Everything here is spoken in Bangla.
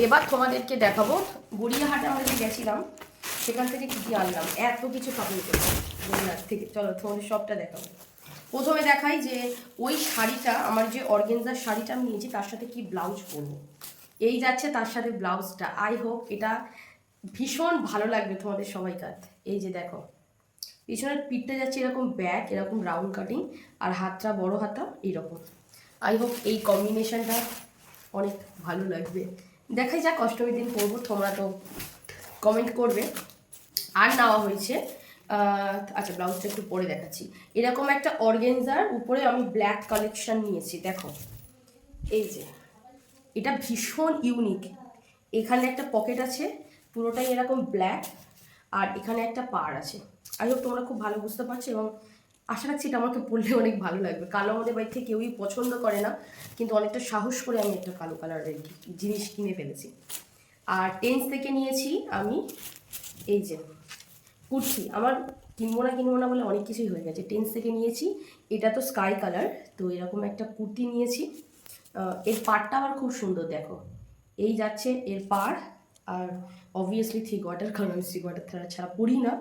এবার তোমাদেরকে দেখাবো গড়িয়াহাটে আমরা যে গেছিলাম সেখান থেকে কী কী আনলাম। এত কিছু শপিং করবো গড়িয়াহাট থেকে, চলো তোমাদের সবটা দেখাবো। প্রথমে দেখাই যে ওই শাড়িটা, আমার যে অর্গেনজার শাড়িটা আমি নিয়েছি তার সাথে কি ব্লাউজ পরবো। এই যাচ্ছে তার সাথে ব্লাউজটা। আই হোপ এটা ভীষণ ভালো লাগবে তোমাদের সবাইকার। এই যে দেখো, পিছনের পিঠটা যাচ্ছে এরকম ব্যাক, এরকম রাউন্ড কাটিং, আর হাতটা বড় হাতা এইরকম। আই হোপ এই কম্বিনেশনটা অনেক ভালো লাগবে। দেখাই যাক, অষ্টমীর দিন পরবো, তোমরা তো কমেন্ট করবে। আর নেওয়া হয়েছে আচ্ছা, ব্লাউজটা একটু পরে দেখাচ্ছি। এরকম একটা অর্গেনজার উপরে আমি ব্ল্যাক কালেকশন নিয়েছি, দেখো এই যে, এটা ভীষণ ইউনিক। এখানে একটা পকেট আছে, পুরোটাই এরকম ব্ল্যাক, আর এখানে একটা পাড় আছে। আই হোপ তোমরা খুব ভালো বুঝতে পারছো, এবং আশা রাখছি এটা আমাকে পরলে অনেক ভালো লাগবে। কালো আমাদের বাড়িতে কেউই পছন্দ করে না, কিন্তু অনেকটা সাহস করে আমি একটা কালো কালারের জিনিস কিনে ফেলেছি। আর টেন্স থেকে নিয়েছি আমি এই যে কুর্তি। আমার কিনবো না বলে অনেক কিছুই হয়ে গেছে। টেন্স থেকে নিয়েছি, এটা তো স্কাই কালার, তো এরকম একটা কুর্তি নিয়েছি। এর পাড়টা আমার খুব সুন্দর, দেখো এই যাচ্ছে এর পাড়। আর অবভিয়াসলি থ্রি কোয়ার্টার, কারণ আমি থ্রি কোয়ার্টার ছাড়া পরি না,